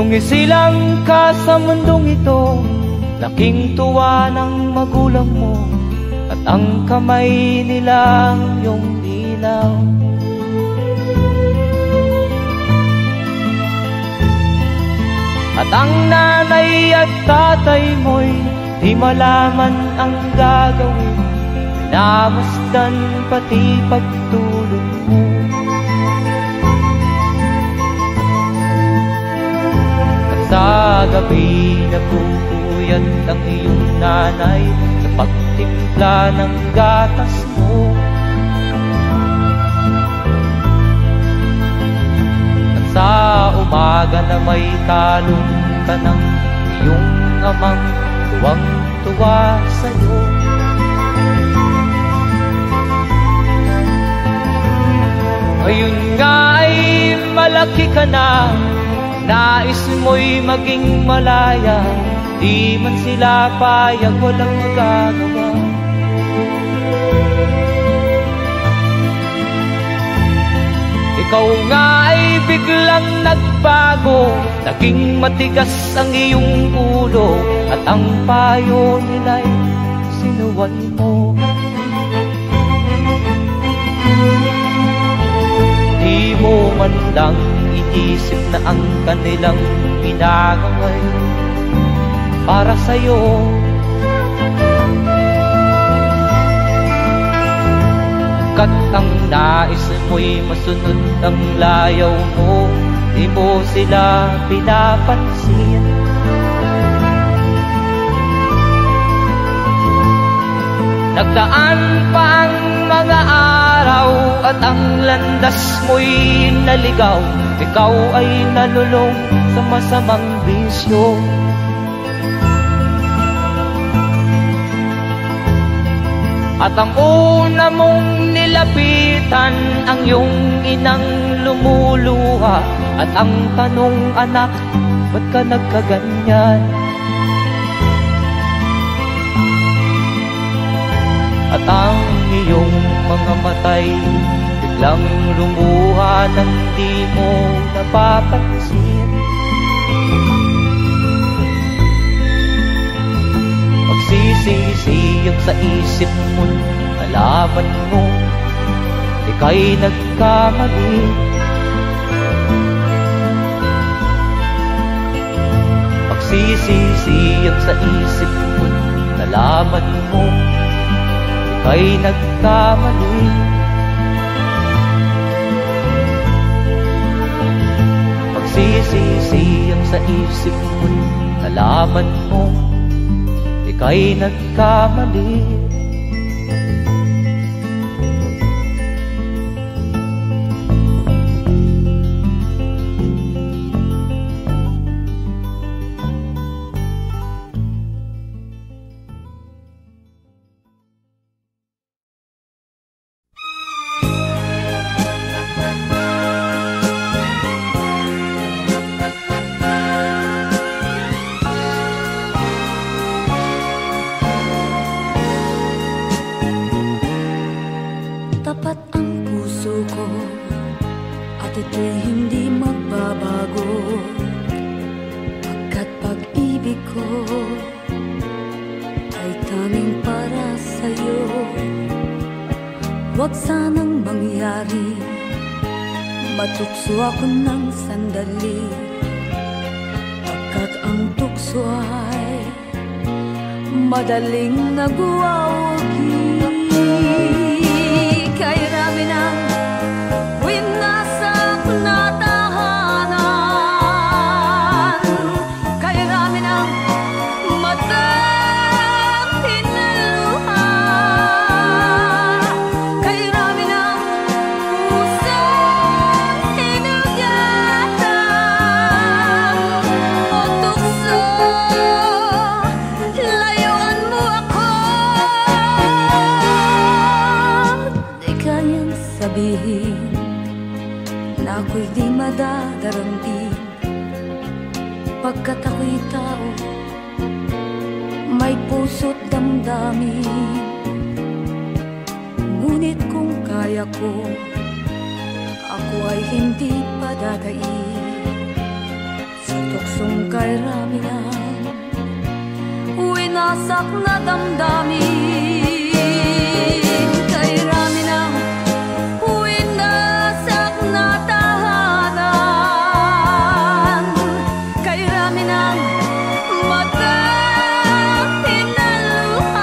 Nung isilang ka sa mundong ito, laking tuwa ng magulang mo, at ang kamay nila iyong ilaw. At ang nanay at tatay mo'y di malaman ang gagawin, namasdan pati pagtulog mo. At sa gabi napupuyat ang iyong nanay sa pagtimpla ng gatas mo. At sa umaga na may kalong ka ng iyong amang tuwang-tuwa sa'yo. Ngayon nga ay malaki ka na, nais mo'y maging malaya, di man sila payag, walang magagawa. Ikaw nga ay biglang nagbago, naging matigas ang iyong ulo, at ang payo nila'y sinuway mo. Di mo man lang inisip na ang kanilang ginagaway para sa'yo. Kat ang nais mo'y masunod ang layaw mo, di mo sila pinapansin. Nagdaan pa ang mga araw at ang landas mo'y naligaw, ikaw ay nalulong sa masamang bisyo. At ang una mong nilapitan ang iyong inang lumuluha, at ang tanong, anak, ba't ka nagkaganyan? At ang iyong mga matay biglang lumuha nang di mo napapansin. Magsisisiyag sa isip mo, nalaman mo ika'y nagkamali. Magsisisiyag sa isip mo, nalaman mo ika'y nagkamali. Magsisisiyag sa isip mo, nalaman mo ika'y nagkamali. Huwag sanang mangyari, matukso ako ng sandali, pagkat ang tukso ay madaling nagwawagi. Kay rami ng winasak na tahanan, kay rami ng matang tinaluha, kay rami ng pusong hinugatan. O tukso, layuan mo ako. Di kayang sabihin na ako'y di madadaramdin, pagkat ako'y tao, may puso't damdamin. Ngunit kung kaya ko, ako ay hindi padadaig sa tuksong kay Raminang winasak na damdamin. Kay Raminang winasak na tahanan. Kay Raminang matang pinaluhan.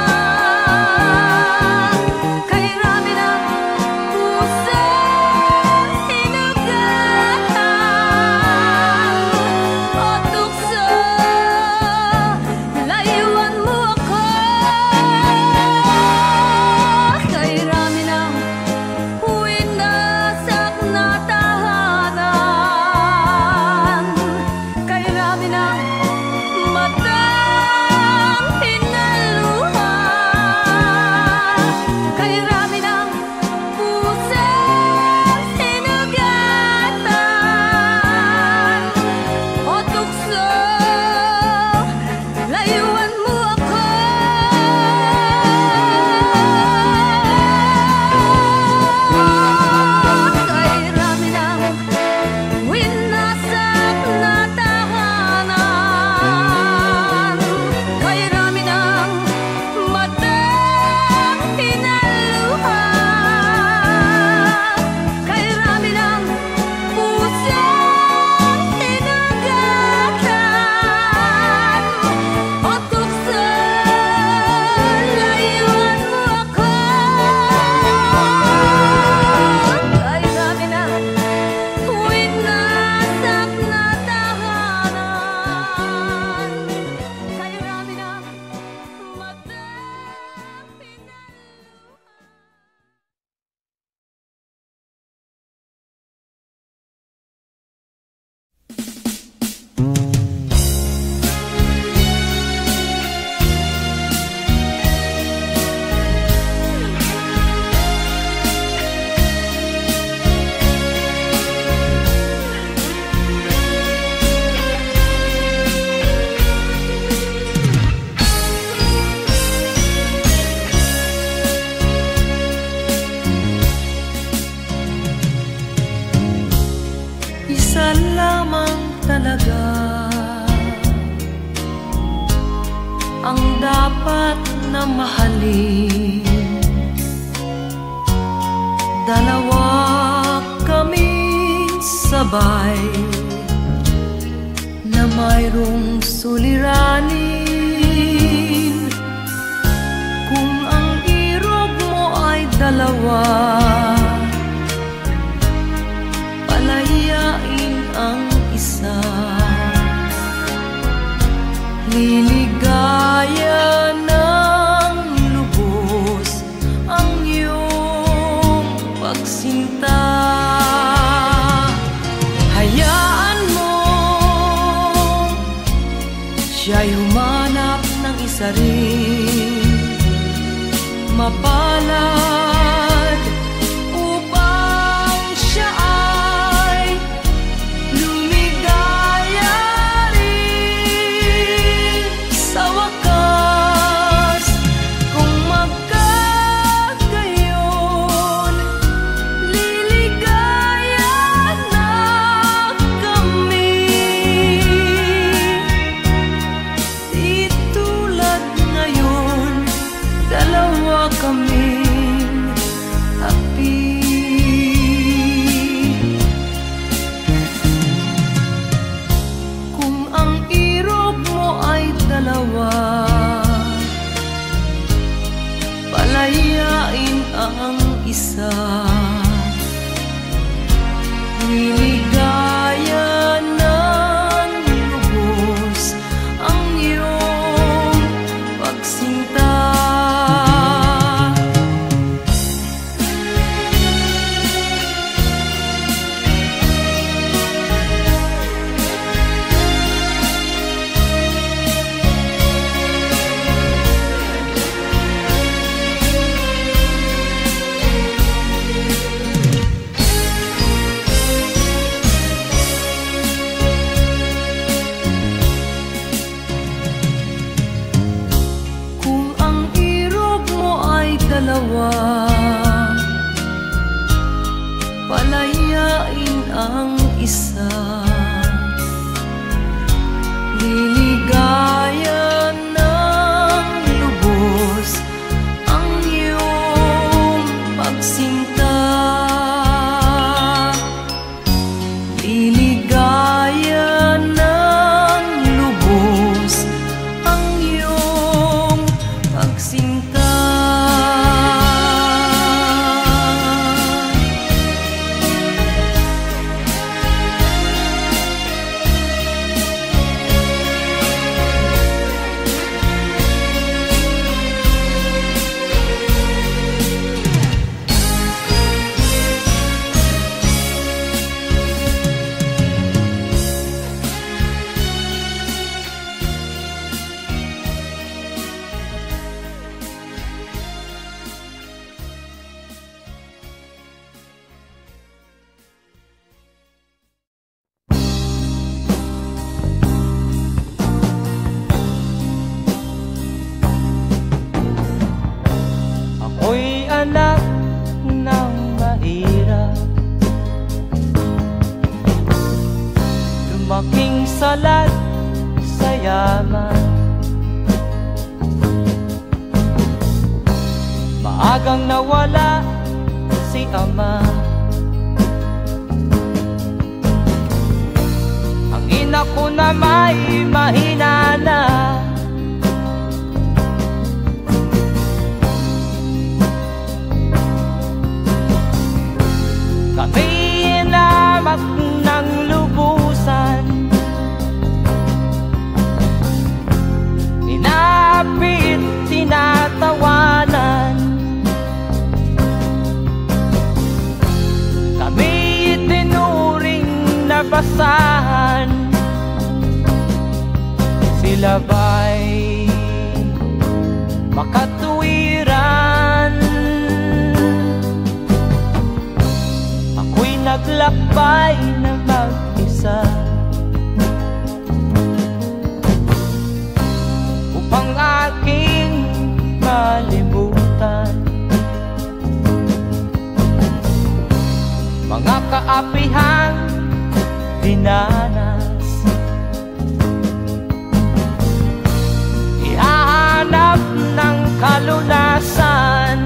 Kay Raminang pusang hinagatan. O tukso, layuan mo ako. Kay Raminang winasak na tahanan. Kay Raminang matang pinaluhan. Kay Raminang pusang hinagatan. O tukso, layuan mo ako. Kay Raminang winasak na tahanan. Kay Raminang matang pinaluhan. Kay Raminang pusang hinagatan. O tukso, layuan mo ako. Kay Raminang winasak na tahanan. Kay Raminang matang Isa lamang talaga ang dapat na mahalin. Dalawa kaming sabay na mayroong suliranin. Kung ang irog mo ay dalawa, palayain ang isa. Liligaya ng lubos ang iyong pagsinta. Hayaan mo siya'y humanap ng isa rin mapalad upang siya ay lumigaya rin sa wakas. Kung magkagayon, liligaya na kami. Di tulad ngayon, dalawa kaming happy. Kung ang irog mo ay dalawa, palayain ang isa. Liligaya ng lubos ang iyong pagsinta. dalawa, palayain ang isa. malaman. Maagang nawala si ama, ang ina ko na may mahina na. Kami inamak ng lubusan, inapit, tinatawanan. Kami itinuring na basahan, sila ba'y makatuwiran? Ako'y naglakbay na mag-isa upang aking malimutan mga kaapihang dinanas. Ihahanap ng kalunasan,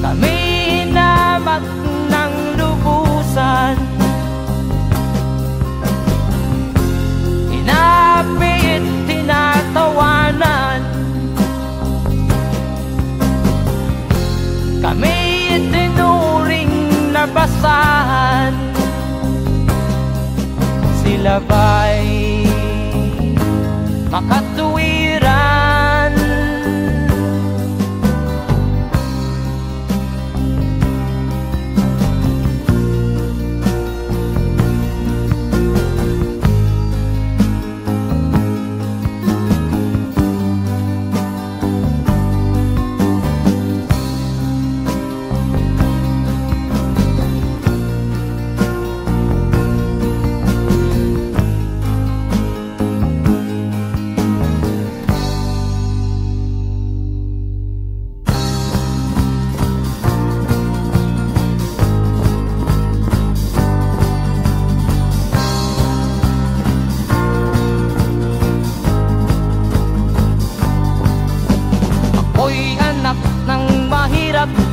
kami inamak ng lubusan, inapit, tinatawanan. Kami itinuring na basahan, sila ba'y makatuwiran?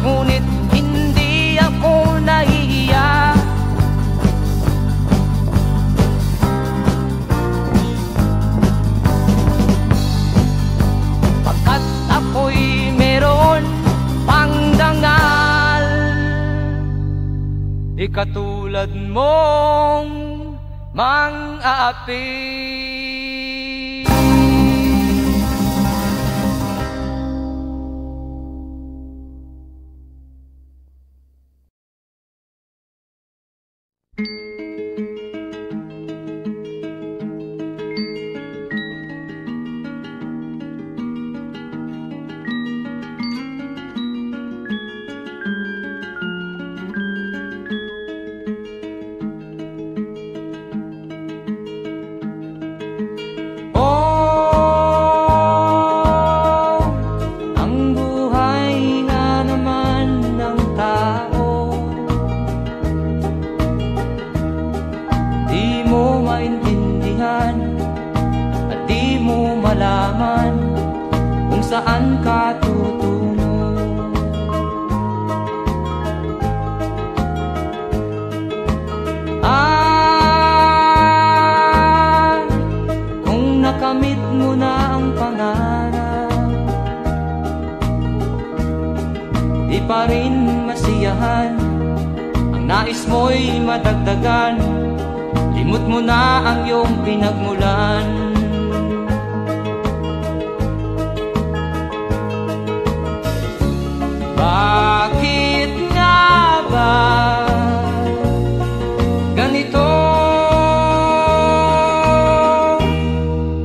Ngunit hindi ako nahihiya, pagkat ako'y meron pang dangal. Di katulad mong mang-aapi. Saan ka tutungo? Kung nakamit mo na ang pangarap, di pa rin masiyahan, ang nais mo'y madagdagan. Limot mo na ang iyong pinagmulan. Bakit nga ba ganito?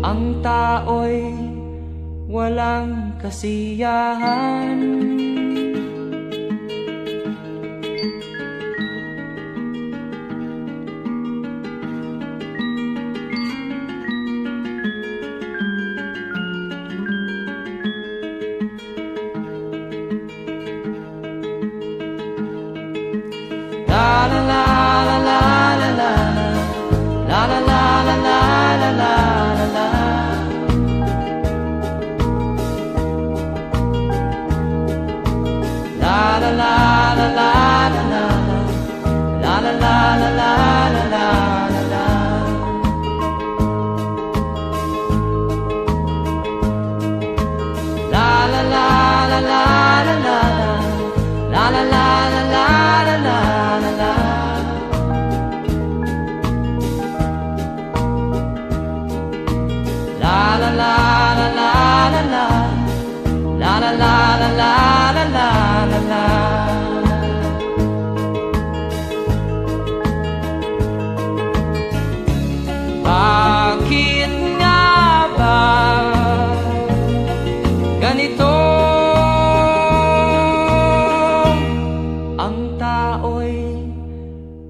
Ang tao'y walang kasiyahan.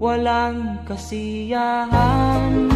walang kasiyahan.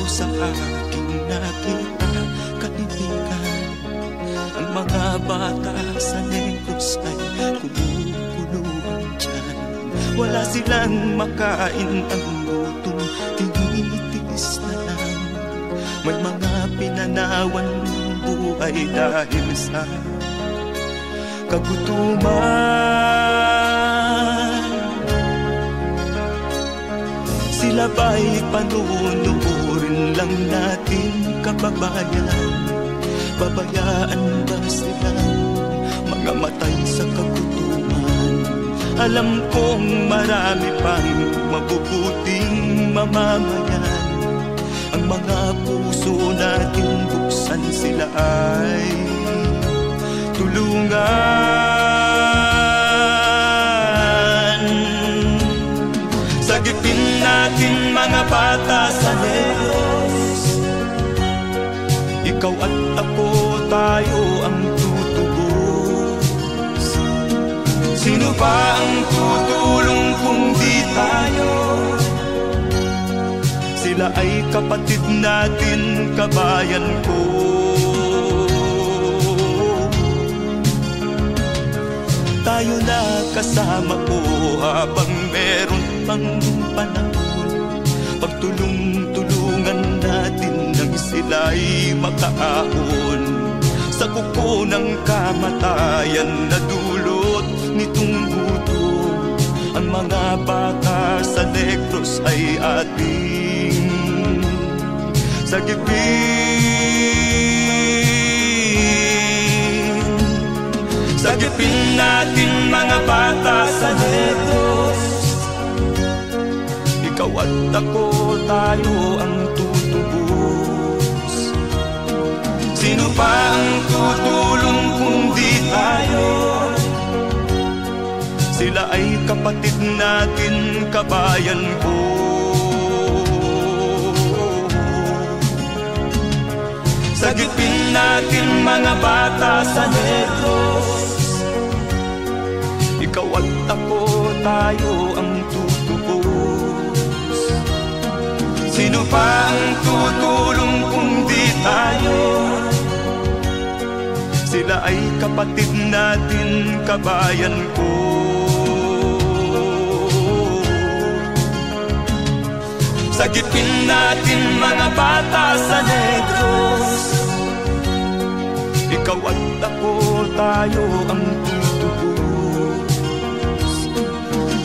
Sa aking nakita, kaibigan, ang mga bata sa Negros ay kumukuluan dyan. Wala silang makain, ang gutom tinitiis na lang. May mga pinanawan ng buhay dahil sa kagutuman. Sila ba'y panunurin lang natin, kababayan? Babayaan ba silang mga matay sa kagutuman? Alam kong marami pang mabubuting mamamayan. Ang mga puso natin buksan, sila ay tulungan. Sagipin natin mga bata sa Negros, ikaw at ako, tayo ang tutubos. Sino ba ang tutulong kung di tayo? Sila ay kapatid natin, kabayan ko. Tayo na kasama ko habang meron pang panahon. Pagtulong-tulungan natin nang sila'y makaahon sa kuko ng kamatayan na dulot nitong gutom. Ang mga bata sa Negros ay ating sagipin. Sagipin natin mga bata sa Negros, ikaw at ako, tayo ang tutubos. Sino pa ang tutulong kung di tayo? Sila ay kapatid natin, kabayan ko. Sagipin natin mga bata sa Negros, ikaw at ako, tayo ang tutubos. Sino pa ang tutulong kung di tayo? Sila ay kapatid natin, kabayan ko. Sagipin natin mga bata sa Negros, ikaw at ako, tayo ang tutubos.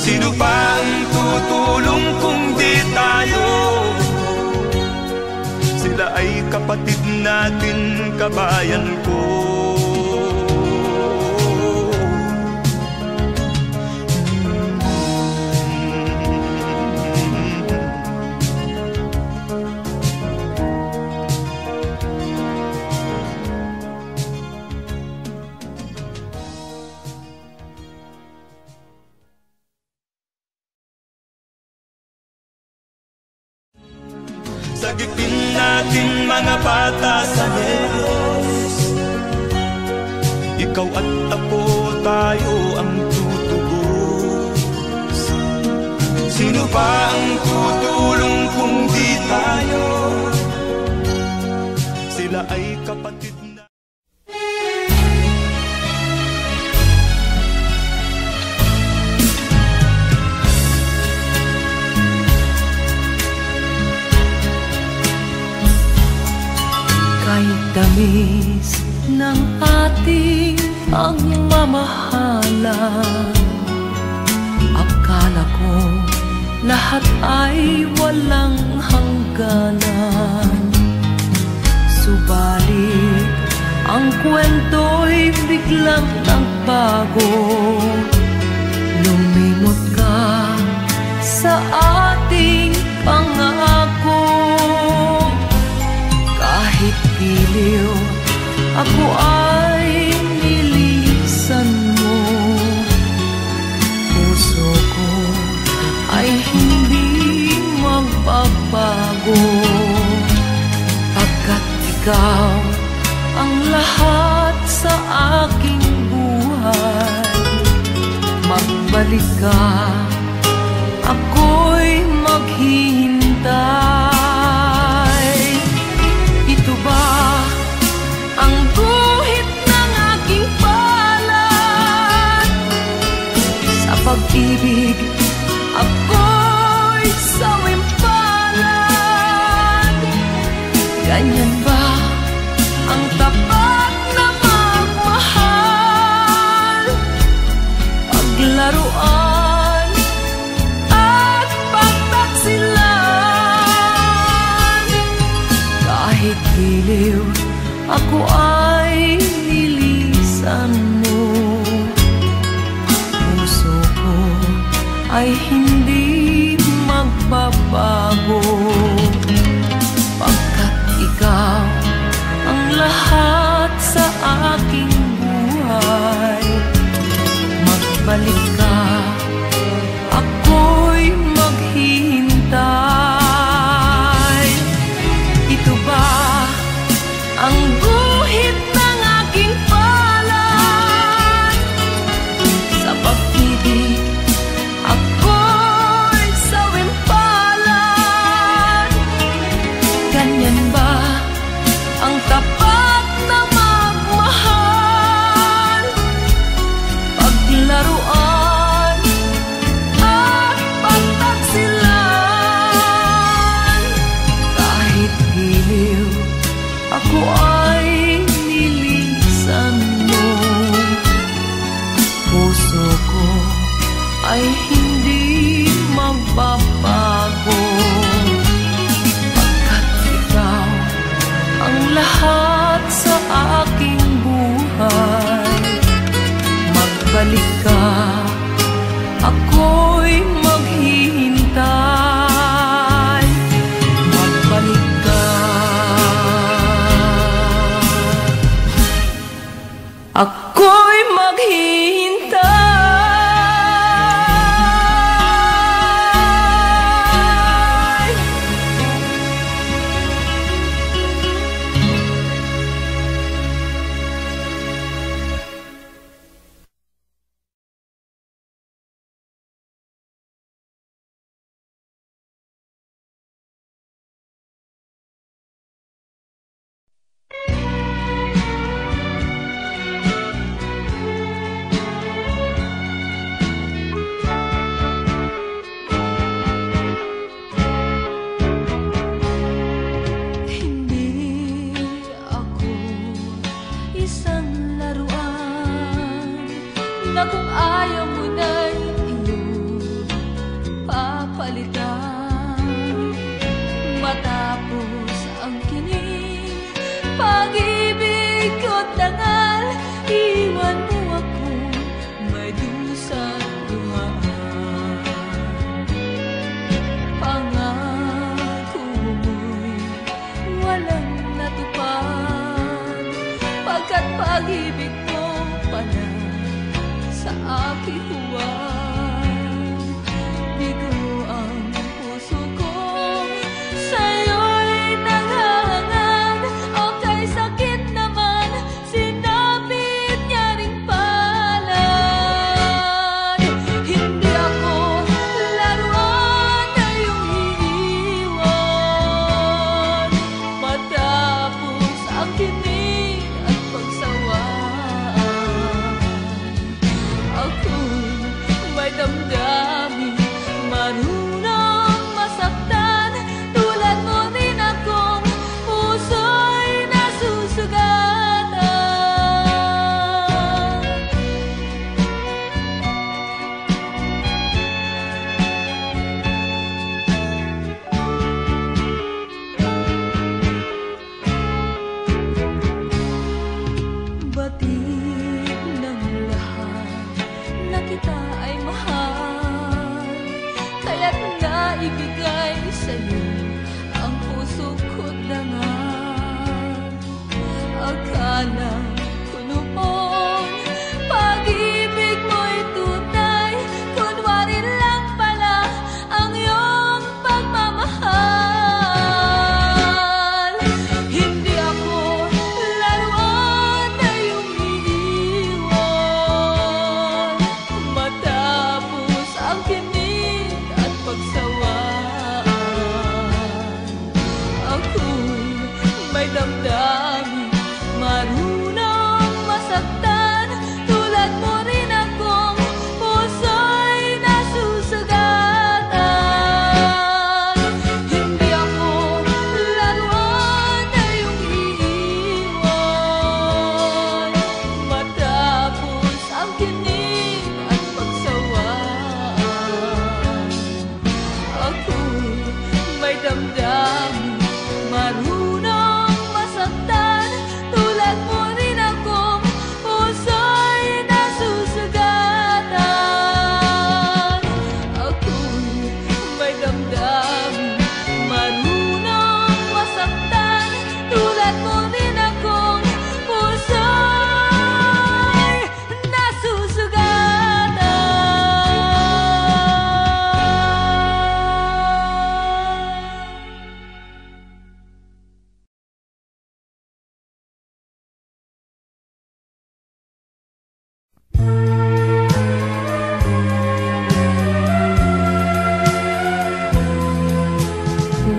Sino pa ang tutulong kung di tayo? Sila ay kapatid natin, kabayan ko. Sagipin natin mga bata sa Negros, ikaw at ako, tayo ang tutubos. Sino pa ang tutulong kung di tayo? Sila ay kapatid na. Kahit tamis ng ating pagmamahalan, akala ko lahat ay walang hanggan. biglang nagbago. Lumimot ka sa ating pangako. Kahit giliw, ako ay nilisan mo. Puso ko ay hindi magbabago, pagkat ikaw ang lahat sa aking buhay. Magbalik ka, ako'y maghihintay. Ito ba ang guhit ng aking palad? Sa pag-ibig, ako'y sawimpalad. Ganyan ba ang tapat na magmahal? Paglaruan at pagtaksilan. Kahit giliw, ako ay nilisan mo. Puso ko ay hindi magbabago, pagkat ikaw ang lahat sa aking buhay. Magbalik ka, ako'y maghihintay. Ito ba ang guhit ng aking palad? Sa pag-ibig, ako'y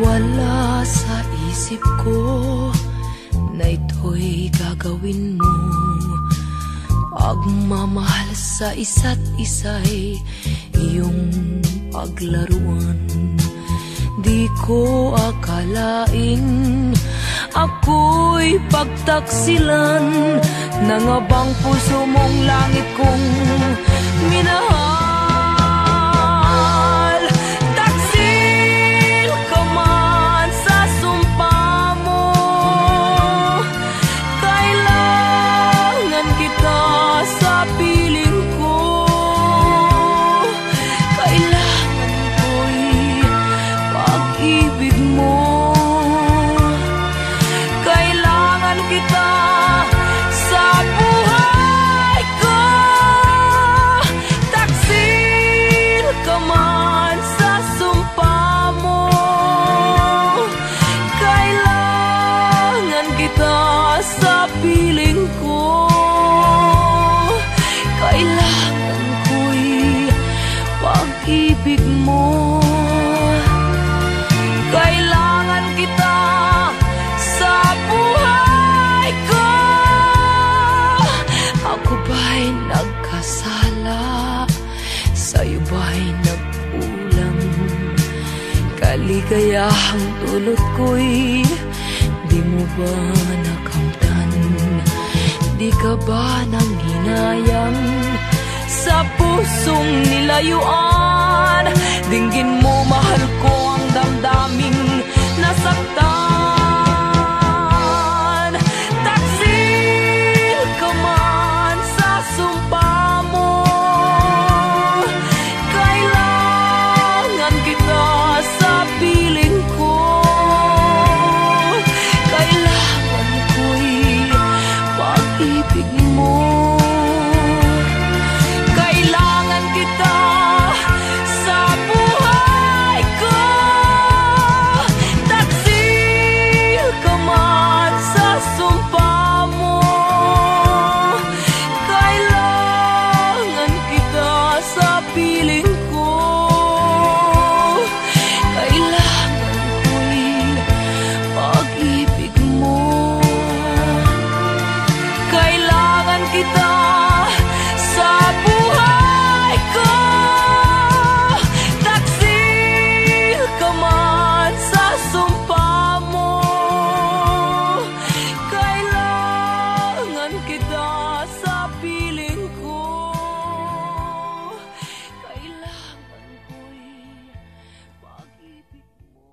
wala sa isip ko na ito'y gagawin mo. Pagmamahal sa isa't isa'y iyong paglaruan. Di ko akalain ako'y pagtaksilan ng abang puso mong langit kong minahal. Taksil ka man sa sumpa mo, kailangan kita sa piling ko. Kailangan ko'y pag-ibig mo. Kailangan kita sa buhay ko. Taksil ka man sa sumpa mo, kailangan kita sa piling ko. Kailangan ko'y pag-ibig mo. Kailangan kita sa buhay ko. Ako ba'y nagkasala? Sa'yo ba'y nagkulang? Kaligayahang dulot ko'y di mo ba nakamtan? Di ka ba nanghinayang sa pusong nilayuan? Dinggin mo, mahal ko, ang damdaming nasaktan. Taksil ka man sa sumpa mo, kailangan kita sa piling ko. Kailangan ko'y pag-ibig mo. Kailangan kita sa buhay ko. Taksil ka man sa sumpa mo, kailangan kita sa piling ko. Kailangan ko'y pag-ibig mo. Kailangan kita sa buhay ko. Taksil ka man sa sumpa mo, kailangan kita sa piling ko. Kailangan ko'y pag-ibig mo.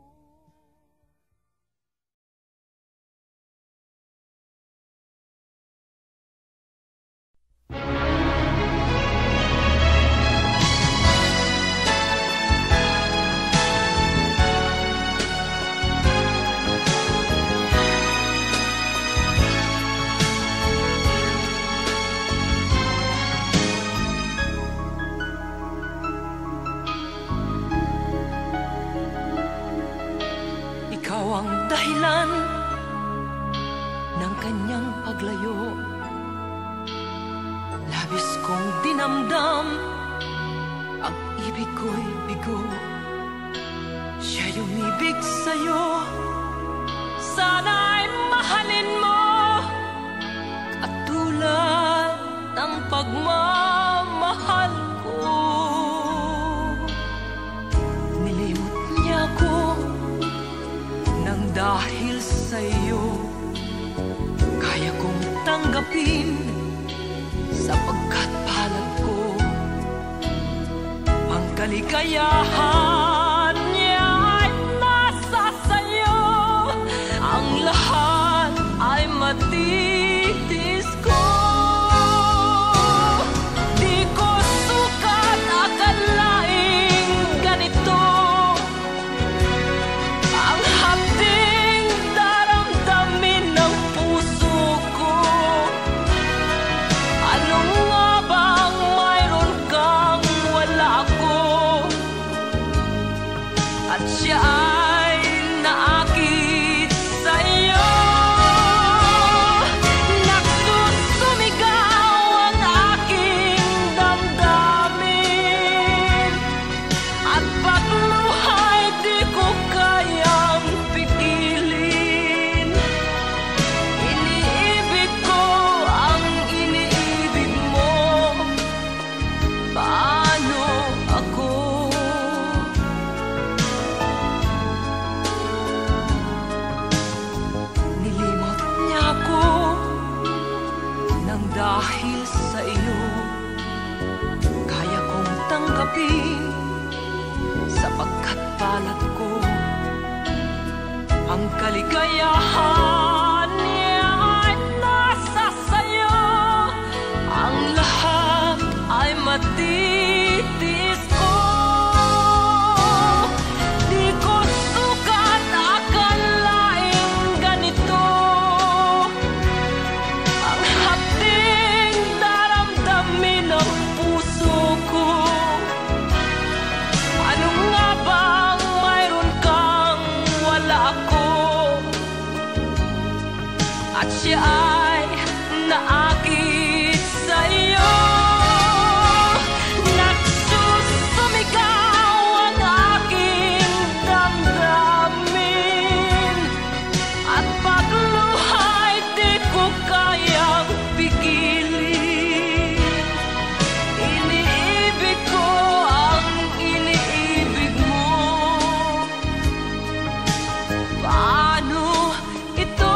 Ikaw ang dahilan ng kanyang paglayo. Labis kong dinamdam, ang ibig ko'y bigo. Siya'y umibig sa'yo, sana'y mahalin mo, katulad ng pagmamahal ko. Nilimot niya ko nang dahil sa'yo, kaya kong tanggapin sapagkat palad ko. Ang kaligayahan niya ay nasa sa'yo, ang lahat ay matitis ko. Di ko sukat akalaing ganito ang hapding daramdamin ng puso ko. Ano nga bang mayroon kang wala ako? Ang kaligayahan niya ay nasa sayo. Ang lahat ay matitis ko. Di ko sukat akalaing ganito. Ang hapding daramdamin ng puso ko. Ano nga bang mayroon kang wala ako? At siya ay naakit sa'yo. Nagsusumigaw ang aking damdamin. At pagluhay di ko kayang pigilin. Iniibig ko ang iniibig mo. Paano ito?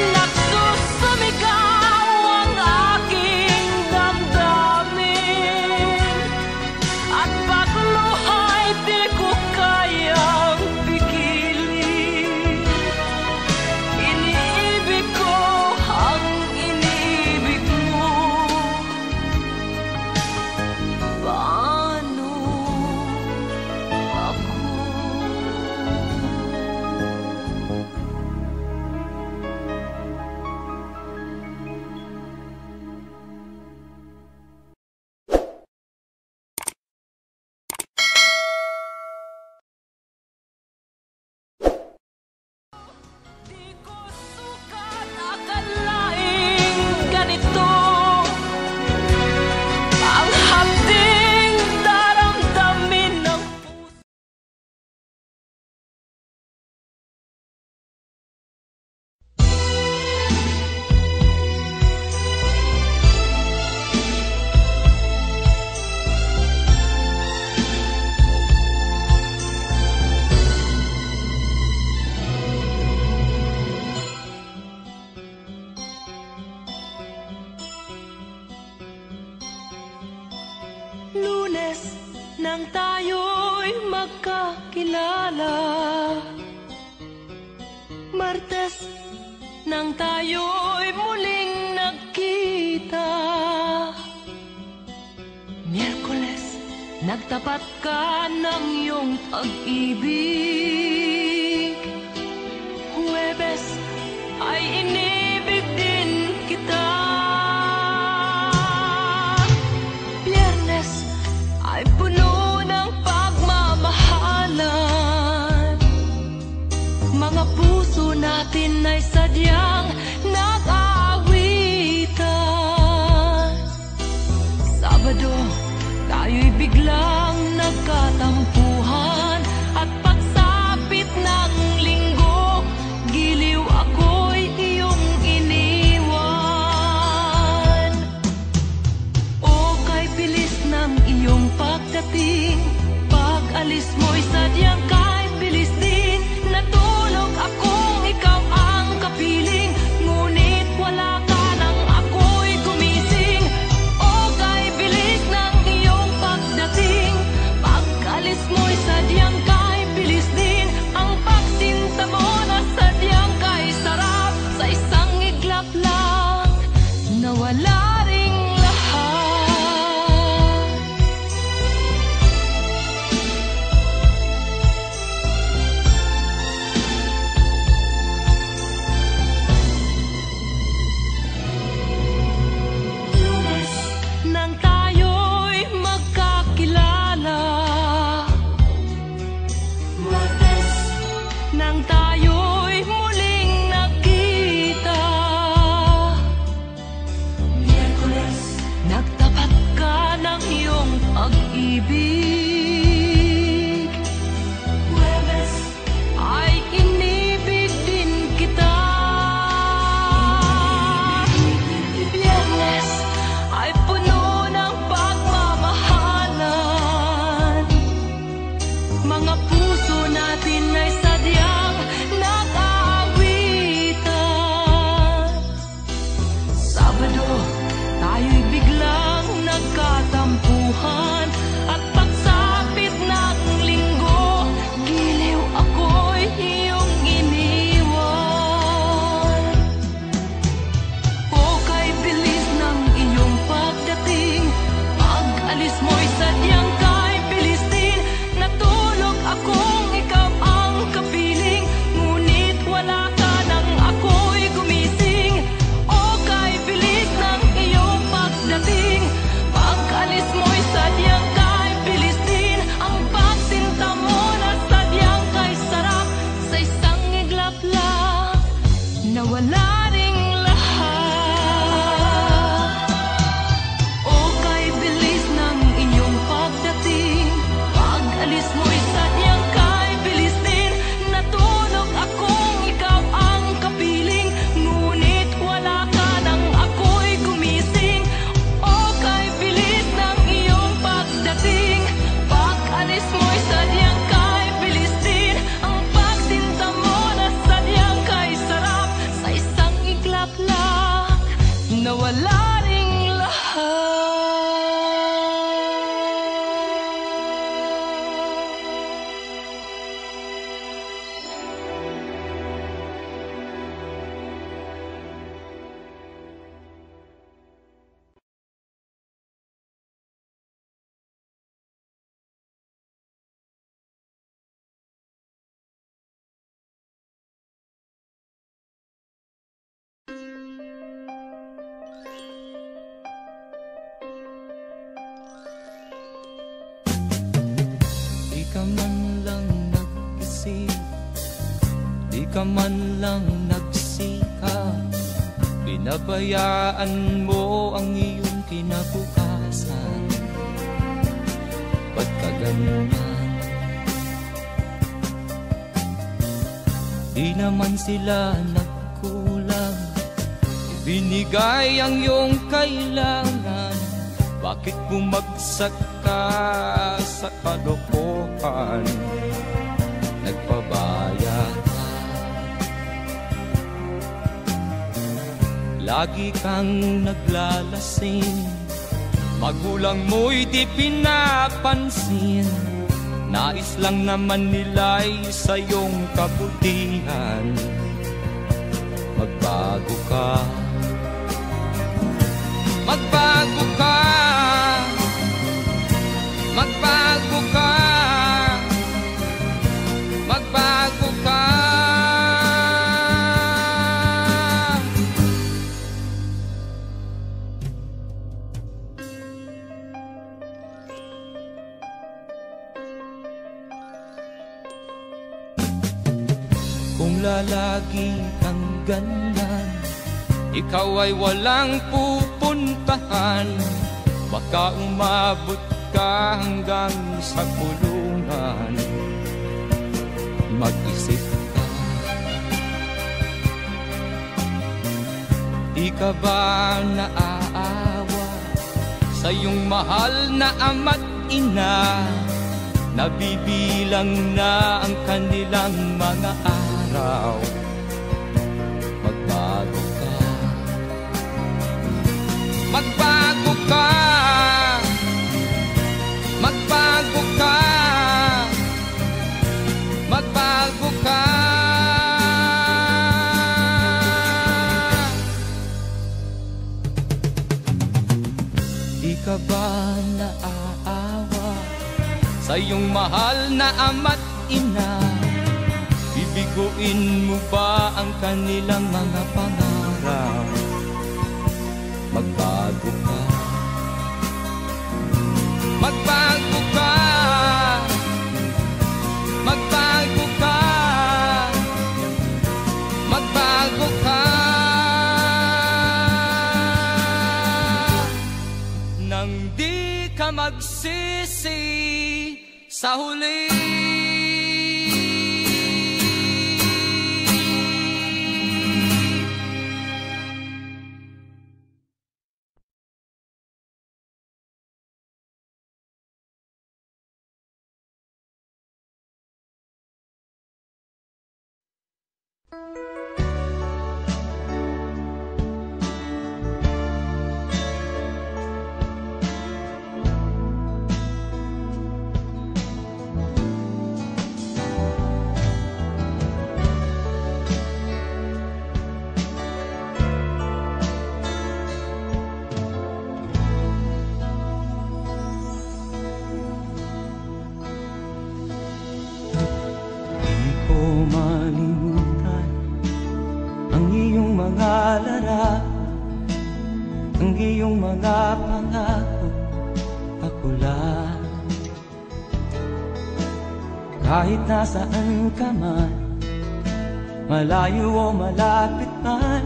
Nagsusumigaw ang aking damdamin. At pagluhay di ko kayang pigilin. Iniibig ko ang iniibig mo. Paano ako? Di ko sukat akalaing ganito. Ang hapding daramdamin ng puso. Lunes nang tayo'y magkakilala. Martes nang tayo'y muling nagkita. Miyerkules nagtapat ka ng iyong pag-ibig. Huwebes ay inibig din kita. Biyernes ay puno ng pagmamahalan. Mga puso natin ay sadyang nag-aawitan. Sabado, tayo'y biglang nagkatampuhan. At pagsapit ng linggo, giliw ako'y iyong iniwan. O kay bilis ng iyong pagdating, pag-alis mo'y sadyang kay bilis din. Natulog akong ikaw ang kapiling, ngunit wala ka nang ako'y gumising. O kay bilis ng iyong pagdating, pag-alis mo'y sadyang kay bilis din. Ang pagsinta mo na sadyang kay sarap, sa isang iglap lang nawala ring lahat. Lunes nang tayo'y magkakilala. Martes nang tayo'y muling nagkita. Miyerkules nagtapat ka ng iyong pag-ibig. Huwebes ay inibig din kita. Biyernes ay puno ng pagmamahalan. Mga puso natin ay sadyang nag-aawitan. Sabado, tayo'y biglang nagkatampuhan. At pagsapit ng linggo, ka man lang nag-isip, di ka man lang nagsikap, pinabayaan mo ang iyong kinabukasan. Ba't ka ganyan? Di naman sila nagkulang, ibinigay ang iyong kailangan. Bakit bumagsak ka sa kalokohan? Nagpabaya ka, lagi kang naglalasing, magulang mo'y di pinapansin. Nais lang naman nila'y sa iyong kabutihan. Magbago ka, magbago ka, magbago ka, magbago ka. Kung lalagi kang ganyan, ikaw ay walang pupuntahan. Baka umabot ka hanggang sa kulungan. Mag-isip ka, di ka ba naaawa sa iyong mahal na ama't ina? Nabibilang na ang kanilang mga araw. Magbago ka, magbago ka, magbago ka, magbago ka. Di ka ba naaawa sa iyong mahal na ama't ina? Bibiguin mo ba ang kanilang mga pangarap? Magbago ka, magbago ka, magbago ka, magbago ka. Nang di ka magsisi sa huli. Ang iyong mga pangako, ako lang. Kahit nasaan ka man, malayo o malapit man,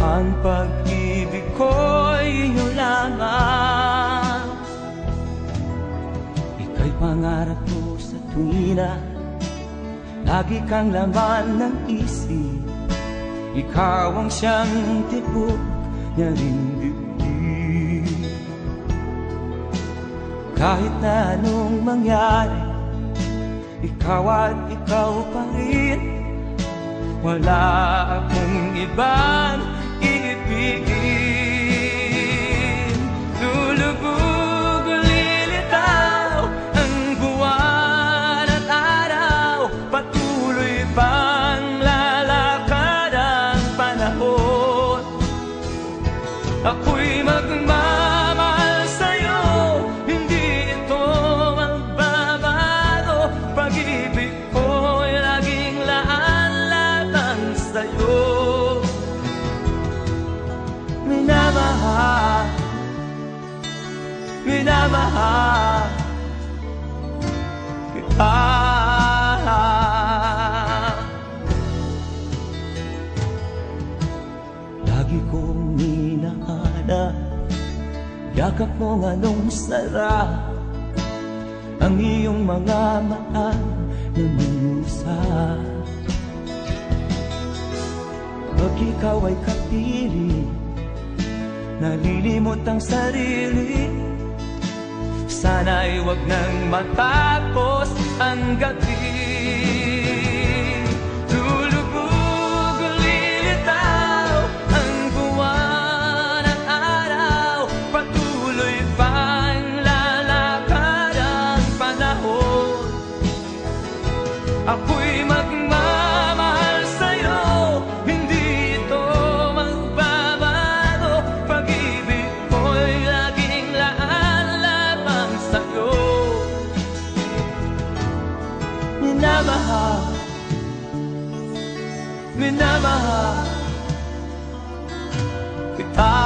ang pag-ibig ko'y iyo lamang. Ika'y pangarap ko sa tuwina, lagi kang laman ng isip. Ikaw ang siyang tibok niya ring dibdib. Kahit na anong mangyari, ikaw at ikaw pa rin. Wala akong ibang iibigin. Lulubog o lilitaw ang buwan at araw, patuloy pang lalakad ang panahon. Ako'y magmamahal sa'yo, hindi ito magbabago. Pag-ibig ko'y laging laan-laan sa'yo. Minamahal, minamahal, yakap mo anong sarap, ang iyong mga mata nangungusap. Pag ikaw ay kapiling, nalilimot ang sarili. Sana'y wag nang matapos ang gabi. Lulubog ulitaw ang buwan at araw, patuloy pang lalakad ang panahon. Ako'y magmamahal sa'yo, hindi ito magbabago. Pag-ibig ko'y laging laan lamang sa'yo. Minamahal, minamahal kita.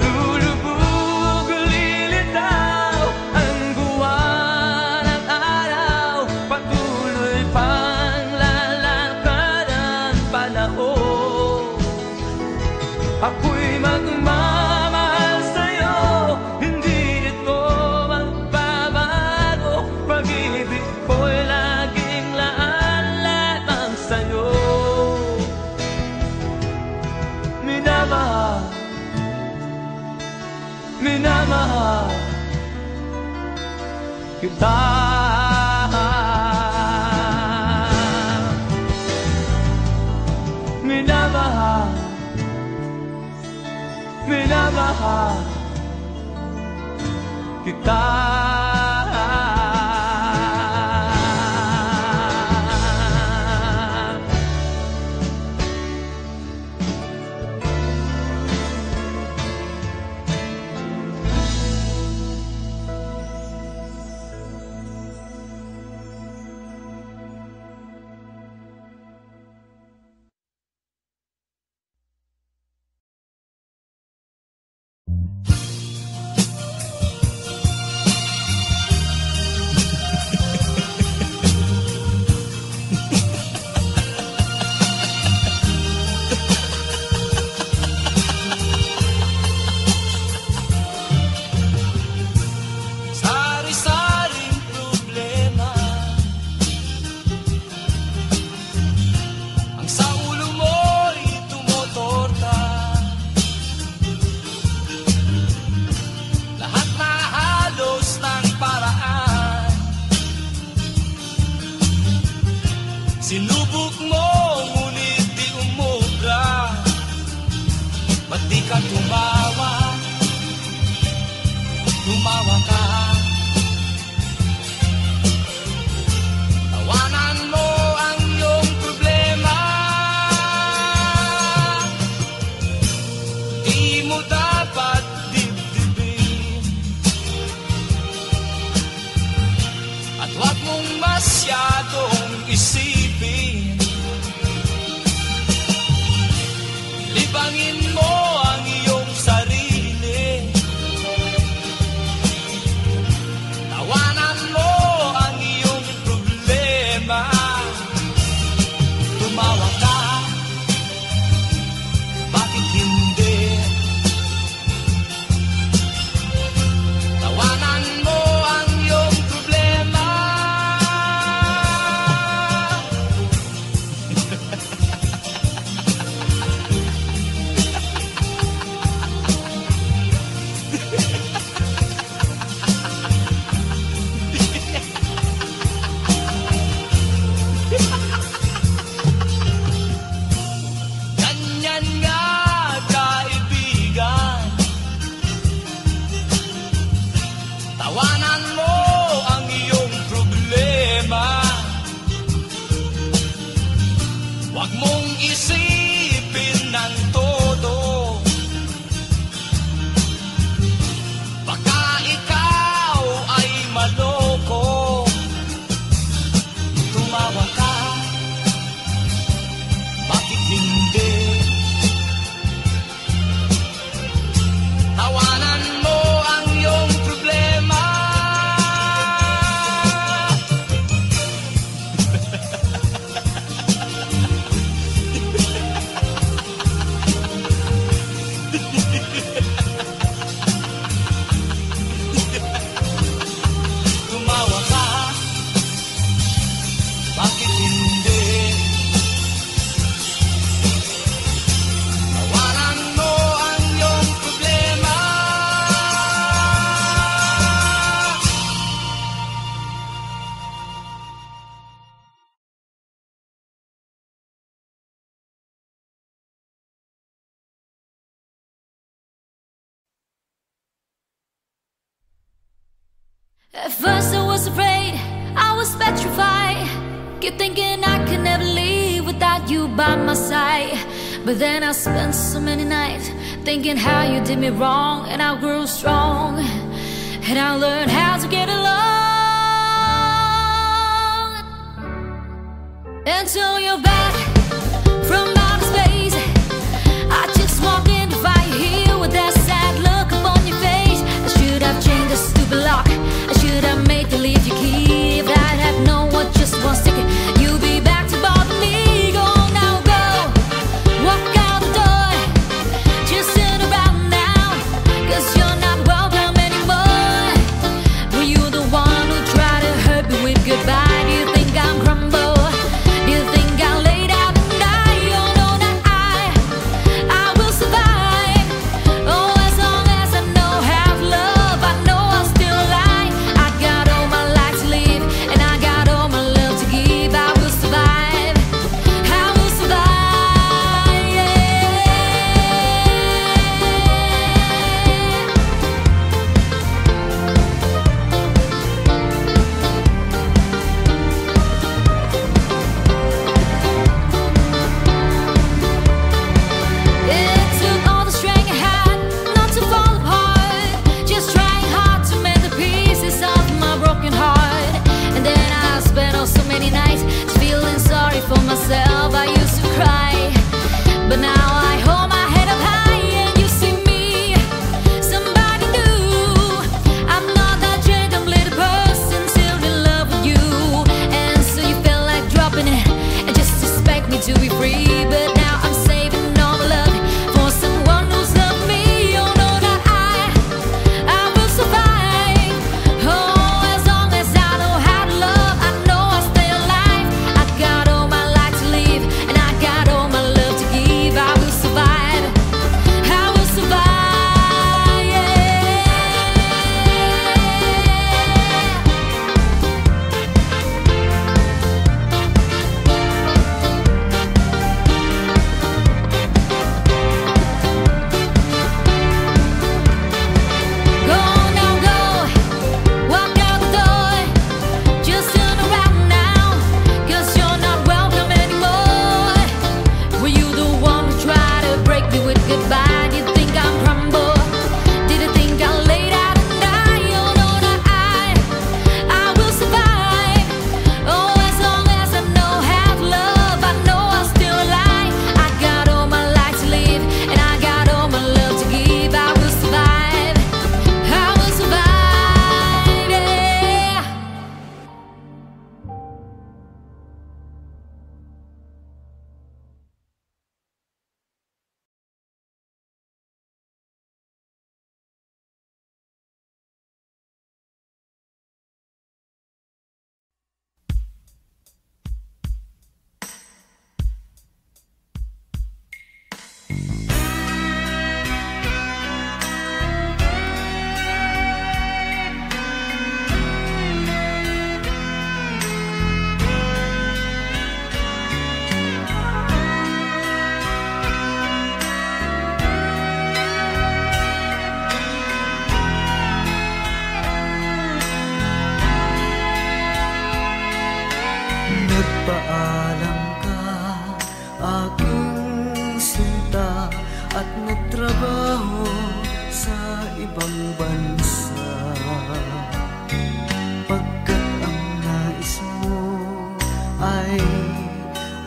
Lulubog lilitaw ang buwan at araw, patuloy pang lalakad ang panahon. Ako'y magmamahal sa'yo, hindi ito magbabago. Pag-ibig ko'y laging laan lamang sa'yo. Minamahal, minamahal kita. Minamahal, minamahal kita. Sari-saring problema ang sa ulo mo'y tumotorta. Lahat na halos ng paraan, sinubok mo ngunit di umubra. Ba't di ka tumawa? Tumawa ka. Tawanan mo ang iyong problema. Di mo dapat dibdibin, at huwag mong masyadong isipin. Libangin mo ang iyong sarili. Tawanan mo ang iyong problema. Tumawa ka, bakit hindi? Tawanan mo ang iyong problema. Ganyan nga, kaibigan. Tawanan mo ang iyong problema. Huwag mong isipin ng todo. Baka ikaw ay maloko. Tumawa ka, bakit hindi? Tawanan mo ang iyong problema. At first I was afraid, I was petrified. Keep thinking I could never leave without you by my side. But then I spent so many nights thinking how you did me wrong, and I grew strong, and I learned how to get along. Until you're back from outer space, I just walked in to find you here with that sad look upon your face. I should have changed the stupid lock, I should have made you leave your key. If I'd have known what just one second you'll be back to bother me. Go now, go, walk out the door, just turn around now, 'cause you're not welcome anymore. Were you the one who tried to hurt me with goodbye? Do you think I'm crumble? Do you think I'll lay down and die? Oh no, not I will survive. Oh, as long as I know how to love, I know I'm still alive. I got all my life to live, and I got all my love to give. I will survive, I will survive, yeah. It took all the strength I had not to fall apart, just trying hard to mend the pieces of my broken heart. And then I spent so many nights feeling sorry for myself. I used to cry, but now I hold my head up high and you see me, somebody new. I'm not that gentle little person still in love with you. And so you felt like dropping it and just expect me to be free. But now I'm saving all my love for someone who's loved me. Oh no, not I will survive. Oh, as long as I know how to love, I know I'll stay alive. I got all my life to live, and I got all my love to give. I will survive, I will survive, yeah. Go now, go, walk out the door, just turn around now, 'cause you're not welcome anymore. Were you the one who tried to break me with goodbye? Did you think I'm crumble? Did you think I'll lay down and die? Oh no, not I will survive. Oh, as long as I know how to love, I know I'm still alive. I got all my life to live, and I got all my love to give. I will survive, I will survive, yeah. Nagpaalam ka, aking sinta, at nagtrabaho sa ibang bansa. Pagkat ang nais mo ay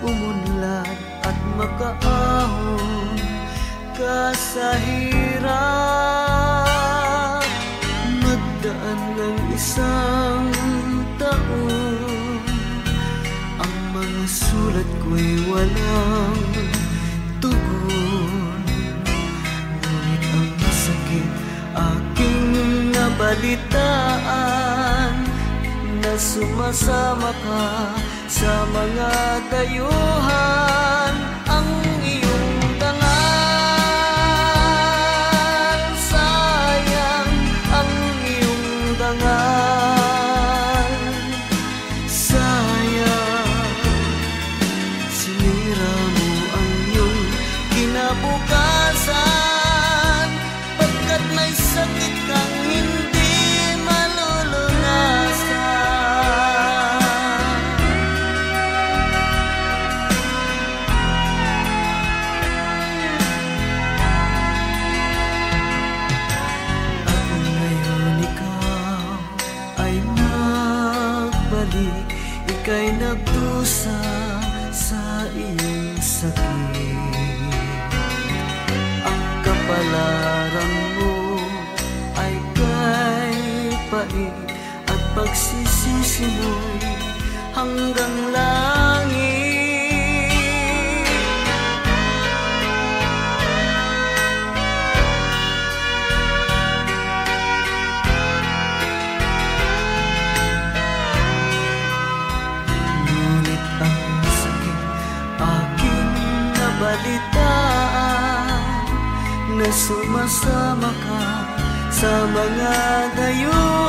umunlad at makaahon ka sa hirap. Nagdaan ng isang taon, ang mga sulat ko'y walang tugon. Ngunit ang sakit aking nabalitaan, na sumasama ka sa mga dayuhan. Ang iyong dangal, sayang ang iyong dangal. Sayang, sinira mo ang iyong kinabukasan, pagkat may sakit kang hindi malulunan. ika'y nagdusa sa iyong sakit. Ang kapalaran mo ay kay pait at pagsisisi mo'y hanggang langit. Ngunit ang sakit aking nabalitaan na sumasama ka sa mga dayuhan.